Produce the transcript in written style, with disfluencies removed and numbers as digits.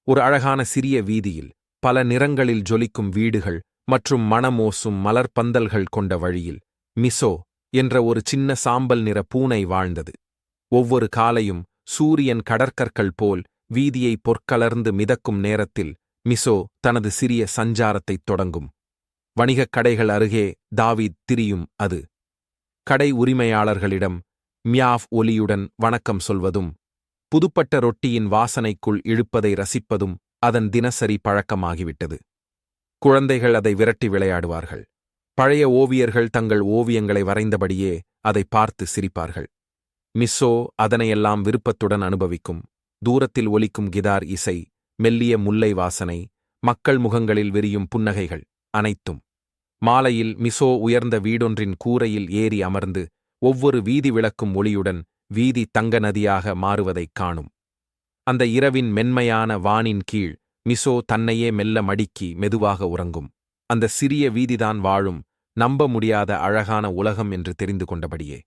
ஒரு அழகான சிறிய வீதியில் பல நிறங்களில் ஜொலிக்கும் வீடுகள் மற்றும் மணமோசும் மலர்பந்தல்கள் கொண்ட வழியில் மிசோ என்ற ஒரு சின்ன சாம்பல் நிற பூனை வாழ்ந்தது. ஒவ்வொரு காலையும் சூரியன் கடற்கற்கள் போல் வீதியை பொற்கலர்ந்து மிதக்கும் நேரத்தில் மிசோ தனது சிறிய சஞ்சாரத்தைத் தொடங்கும். வணிகக் கடைகள் அருகே தாவீத் திரியும் அது. கடை உரிமையாளர்களிடம் மியாவ் ஒலியுடன் வணக்கம் சொல்வதும் புதுப்பட்ட ரொட்டியின் வாசனைக்குள் இழுப்பதை ரசிப்பதும் அதன் தினசரி பழக்கமாகிவிட்டது. குழந்தைகள் அதை விரட்டி விளையாடுவார்கள். பழைய ஓவியர்கள் தங்கள் ஓவியங்களை வரைந்தபடியே அதை பார்த்து சிரிப்பார்கள். மிஸ்ஸோ அதனையெல்லாம் விருப்பத்துடன் அனுபவிக்கும். தூரத்தில் ஒலிக்கும் கிதார் இசை, மெல்லிய முல்லை வாசனை, மக்கள் முகங்களில் விரியும் புன்னகைகள் அனைத்தும். மாலையில் மிசோ உயர்ந்த வீடொன்றின் கூரையில் ஏறி அமர்ந்து ஒவ்வொரு வீதி விளக்கும் ஒளியுடன் வீதி தங்க நதியாக மாறுவதைக் காணும். அந்த இரவின் மென்மையான வானின் கீழ் மிசோ தன்னையே மெல்ல மடிக்கி மெதுவாக உறங்கும். அந்த சிறிய வீதிதான் வாழும், நம்ப முடியாத அழகான உலகம் என்று தெரிந்து கொண்டபடியே.